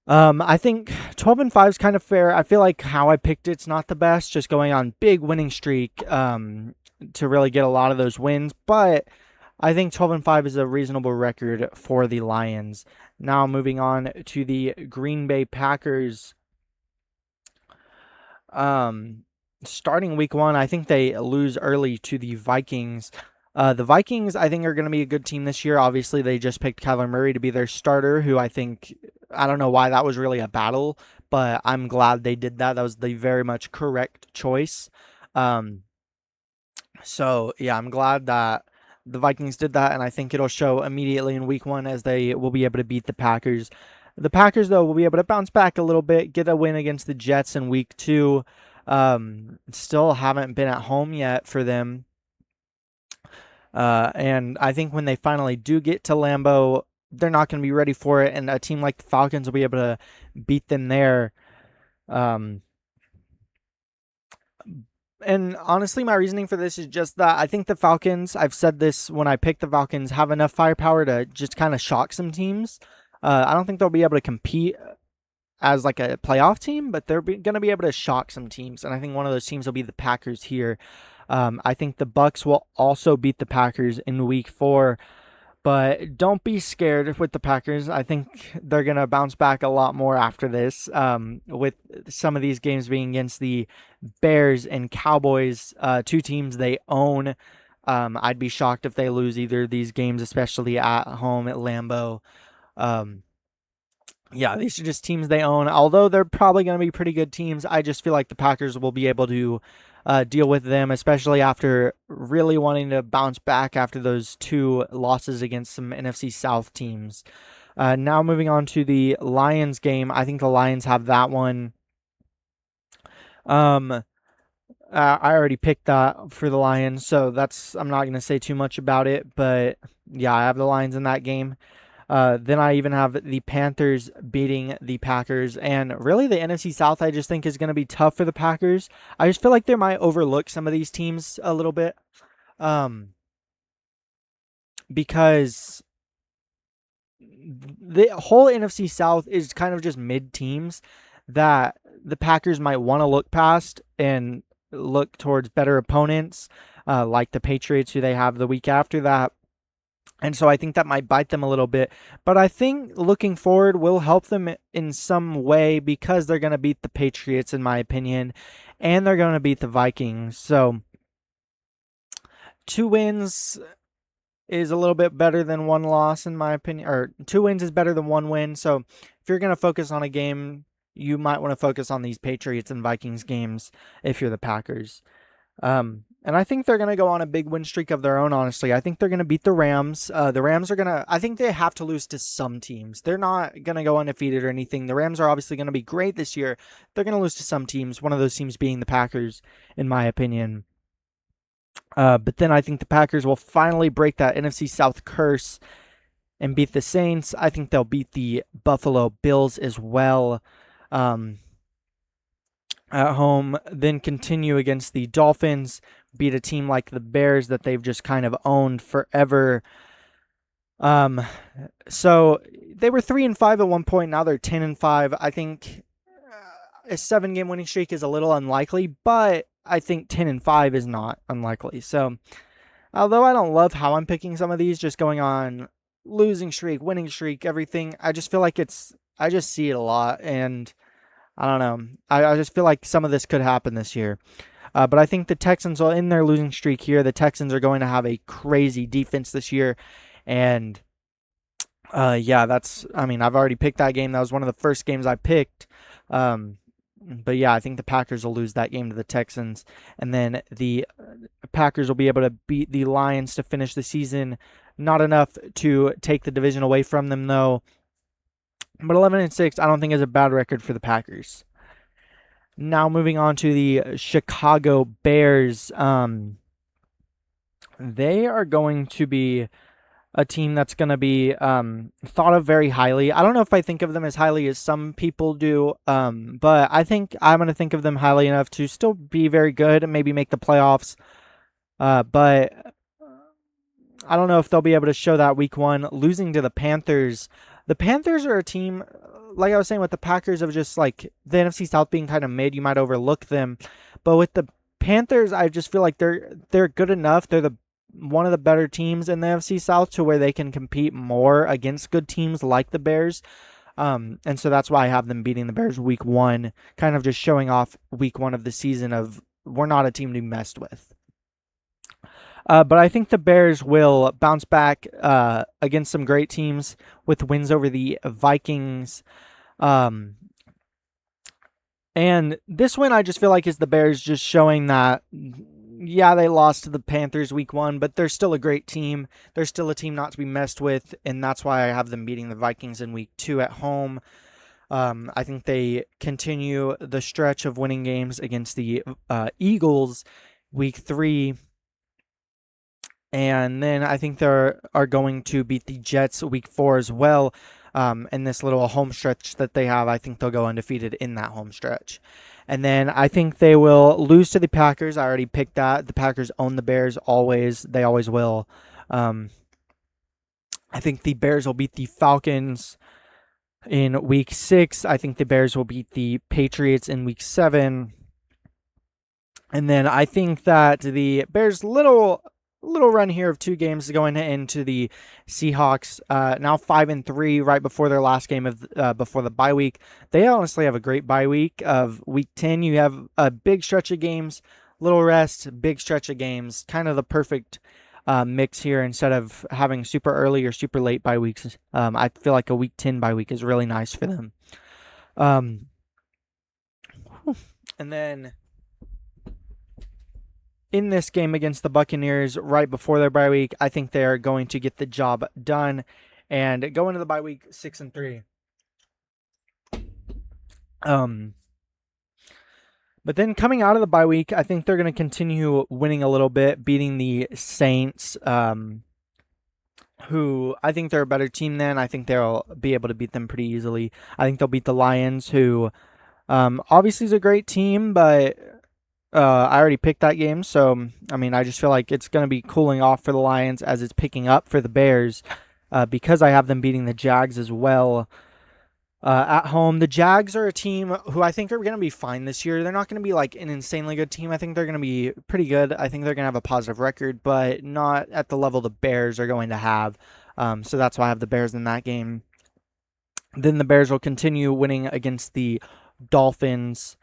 I think 12-5 is kind of fair. I feel like how I picked it's not the best, just going on big winning streak to really get a lot of those wins, but I think 12-5 is a reasonable record for the Lions. Now moving on to the Green Bay Packers. Starting week 1, I think they lose early to the Vikings. The Vikings, I think, are going to be a good team this year. Obviously, they just picked Kyler Murray to be their starter, who I think, I don't know why that was really a battle, but I'm glad they did that. That was the very much correct choice. So, yeah, I'm glad that the Vikings did that, and I think it'll show immediately in week 1 as they will be able to beat the Packers. The Packers, though, will be able to bounce back a little bit, get a win against the Jets in week 2. Still haven't been at home yet for them. And I think when they finally do get to Lambeau, they're not going to be ready for it, and a team like the Falcons will be able to beat them there. And honestly, my reasoning for this is just that I think the Falcons, I've said this when I picked the Falcons, have enough firepower to just kind of shock some teams. I don't think they'll be able to compete as like a playoff team, but they're going to be able to shock some teams. And I think one of those teams will be the Packers here. I think the Bucs will also beat the Packers in week 4. But don't be scared with the Packers. I think they're going to bounce back a lot more after this, with some of these games being against the Bears and Cowboys, 2 teams they own. I'd be shocked if they lose either of these games, especially at home at Lambeau. Yeah, these are just teams they own. Although they're probably going to be pretty good teams, I just feel like the Packers will be able to deal with them, especially after really wanting to bounce back after those 2 losses against some NFC South teams. Now moving on to the Lions game. I think the Lions have that one. I already picked that for the Lions, so I'm not going to say too much about it. But yeah, I have the Lions in that game. Then I even have the Panthers beating the Packers. And really, the NFC South, I just think, is going to be tough for the Packers. I just feel like they might overlook some of these teams a little bit. Because the whole NFC South is kind of just mid teams that the Packers might want to look past and look towards better opponents, like the Patriots, who they have the week after that. And so I think that might bite them a little bit. But I think looking forward will help them in some way because they're going to beat the Patriots, in my opinion, and they're going to beat the Vikings. So 2 wins is a little bit better than 1 loss, in my opinion. Or 2 wins is better than 1 win. So if you're going to focus on a game, you might want to focus on these Patriots and Vikings games if you're the Packers. And I think they're going to go on a big win streak of their own, honestly. I think they're going to beat the Rams. The Rams are going to, I think they have to lose to some teams. They're not going to go undefeated or anything. The Rams are obviously going to be great this year. They're going to lose to some teams, one of those teams being the Packers, in my opinion. But then I think the Packers will finally break that NFC South curse and beat the Saints. I think they'll beat the Buffalo Bills as well. At home, then continue against the Dolphins, beat a team like the Bears that they've just kind of owned forever. So they were 3-5 at one point. Now they're 10-5. I think a 7-game winning streak is a little unlikely, but I think 10-5 is not unlikely. So although I don't love how I'm picking some of these, just going on losing streak, winning streak, everything, I just feel like I just see it a lot, and I don't know. I just feel like some of this could happen this year. But I think the Texans will end their losing streak here. The Texans are going to have a crazy defense this year. And yeah, I've already picked that game. That was one of the first games I picked. But yeah, I think the Packers will lose that game to the Texans. And then the Packers will be able to beat the Lions to finish the season. Not enough to take the division away from them, though. But 11-6, I don't think is a bad record for the Packers. Now moving on to the Chicago Bears. They are going to be a team that's going to be thought of very highly. I don't know if I think of them as highly as some people do, but I think I'm going to think of them highly enough to still be very good and maybe make the playoffs. But I don't know if they'll be able to show that week one. Losing to the Panthers. The Panthers are a team, like I was saying with the Packers, of just like the NFC South being kind of mid, you might overlook them. But with the Panthers, I just feel like they're good enough. They're one of the better teams in the NFC South to where they can compete more against good teams like the Bears. And so that's why I have them beating the Bears week one, kind of just showing off week one of the season of we're not a team to be messed with. But I think the Bears will bounce back against some great teams with wins over the Vikings. And this win, I just feel like, is the Bears just showing that, yeah, they lost to the Panthers week one, but they're still a great team. They're still a team not to be messed with, and that's why I have them beating the Vikings in week two at home. I think they continue the stretch of winning games against the Eagles week three. And then I think they are going to beat the Jets week four as well. In this little home stretch that they have, I think they'll go undefeated in that home stretch. And then I think they will lose to the Packers. I already picked that. The Packers own the Bears always. They always will. I think the Bears will beat the Falcons in week 6. I think the Bears will beat the Patriots in week 7. And then I think that the Bears' little run here of 2 games going into the Seahawks, now 5-3 right before their last game of before the bye week. They honestly have a great bye week of week 10. You have a big stretch of games, little rest, big stretch of games, kind of the perfect mix here instead of having super early or super late bye weeks. I feel like a week 10 bye week is really nice for them. And then in this game against the Buccaneers right before their bye week, I think they are going to get the job done and go into the bye week 6-3. But then coming out of the bye week, I think they're going to continue winning a little bit, beating the Saints, who I think they're a better team than. I think they'll be able to beat them pretty easily. I think they'll beat the Lions, who obviously is a great team, but I already picked that game, so I just feel like it's going to be cooling off for the Lions as it's picking up for the Bears because I have them beating the Jags as well at home. The Jags are a team who I think are going to be fine this year. They're not going to be like an insanely good team. I think they're going to be pretty good. I think they're going to have a positive record, but not at the level the Bears are going to have. So that's why I have the Bears in that game. Then the Bears will continue winning against the Dolphins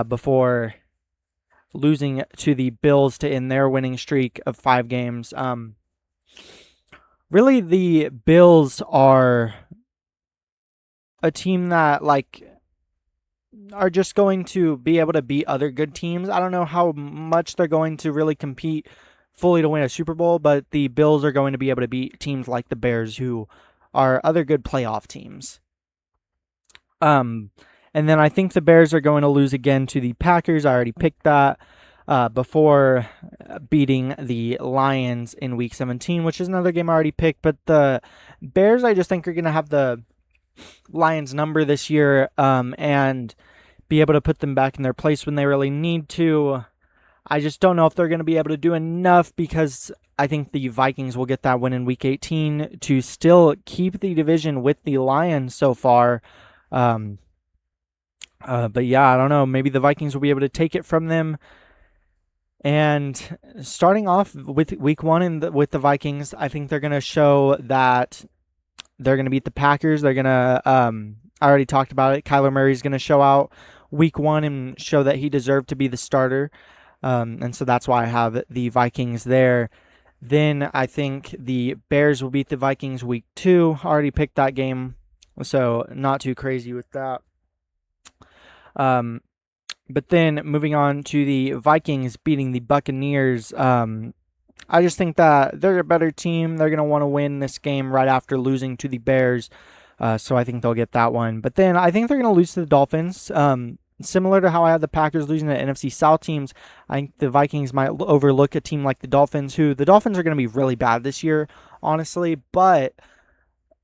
before losing to the Bills to end their winning streak of 5 games. Really, the Bills are a team that, like, are just going to be able to beat other good teams. I don't know how much they're going to really compete fully to win a Super Bowl, but the Bills are going to be able to beat teams like the Bears, who are other good playoff teams. Um, and then I think the Bears are going to lose again to the Packers. I already picked that before beating the Lions in Week 17, which is another game I already picked. But the Bears, I just think, are going to have the Lions number this year, and be able to put them back in their place when they really need to. I just don't know if they're going to be able to do enough, because I think the Vikings will get that win in Week 18 to still keep the division with the Lions so far. Um, but yeah, I don't know. Maybe the Vikings will be able to take it from them. And starting off with Week 1 with the Vikings, I think they're going to show that they're going to beat the Packers. They're going to, I already talked about it. Kyler Murray's going to show out Week 1 and show that he deserved to be the starter. And so that's why I have the Vikings there. Then I think the Bears will beat the Vikings Week 2. Already picked that game, so not too crazy with that. But then moving on to the Vikings beating the Buccaneers. I just think that they're a better team. They're going to want to win this game right after losing to the Bears. So I think they'll get that one. But then I think they're going to lose to the Dolphins. Similar to how I had the Packers losing to NFC South teams, I think the Vikings might overlook a team like the Dolphins, who the Dolphins are going to be really bad this year, honestly. But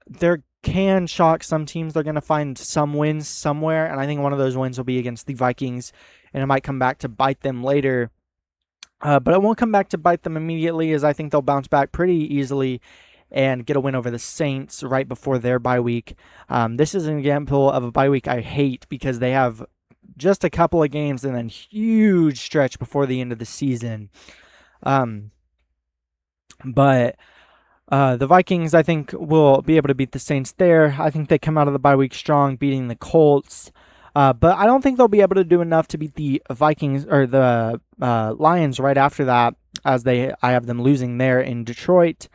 they're can shock some teams. They're going to find some wins somewhere, and I think one of those wins will be against the Vikings, and it might come back to bite them later. But it won't come back to bite them immediately, as I think they'll bounce back pretty easily and get a win over the Saints right before their bye week. This is an example of a bye week I hate, because they have just a couple of games and then huge stretch before the end of the season. But the Vikings, I think, will be able to beat the Saints there. I think they come out of the bye week strong, beating the Colts. But I don't think they'll be able to do enough to beat the Vikings or the Lions right after that, as I have them losing there in Detroit.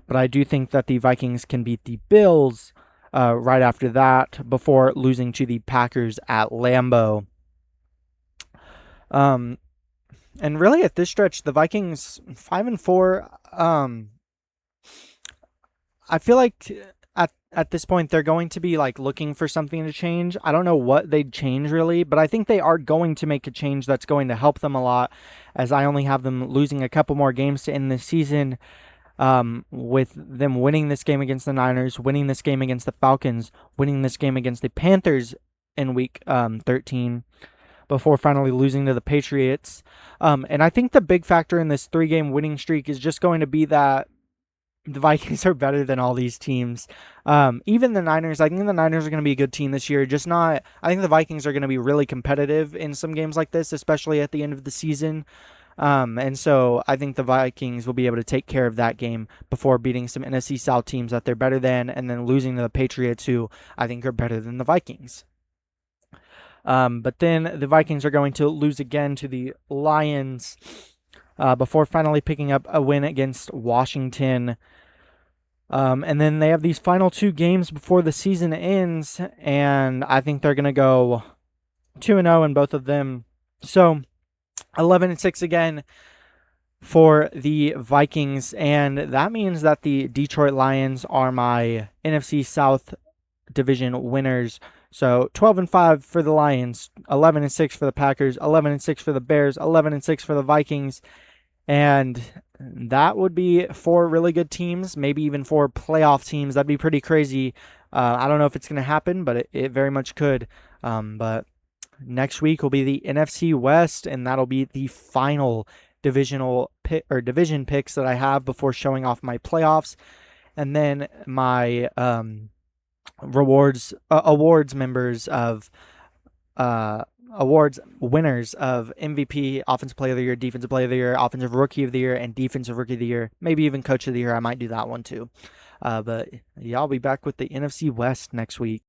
But I do think that the Vikings can beat the Bills right after that, before losing to the Packers at Lambeau. And really, at this stretch, the Vikings 5-4. I feel like at this point they're going to be like looking for something to change. I don't know what they'd change really, but I think they are going to make a change that's going to help them a lot, as I only have them losing a couple more games to end the season, with them winning this game against the Niners, winning this game against the Falcons, winning this game against the Panthers in week 13, before finally losing to the Patriots. And I think the big factor in this 3-game winning streak is just going to be that the Vikings are better than all these teams. Even the Niners, I think the Niners are going to be a good team this year. Just not, I think the Vikings are going to be really competitive in some games like this, especially at the end of the season. And so I think the Vikings will be able to take care of that game before beating some NFC South teams that they're better than, and then losing to the Patriots, who I think are better than the Vikings. But then the Vikings are going to lose again to the Lions, before finally picking up a win against Washington. And then they have these final 2 games before the season ends, and I think they're going to go 2-0 in both of them. So 11-6 again for the Vikings, and that means that the Detroit Lions are my NFC South division winners. So 12-5 for the Lions, 11-6 for the Packers, 11-6 for the Bears, 11-6 for the Vikings, and that would be 4 really good teams, maybe even 4 playoff teams. That'd be pretty crazy. I don't know if it's going to happen, but it very much could. But next week will be the NFC West, and that'll be the final division picks that I have before showing off my playoffs, and then my awards members of awards winners of MVP, Offensive Player of the Year, Defensive Player of the Year, Offensive Rookie of the Year, and Defensive Rookie of the Year. Maybe even Coach of the Year. I might do that one too. But yeah, I'll be back with the NFC West next week.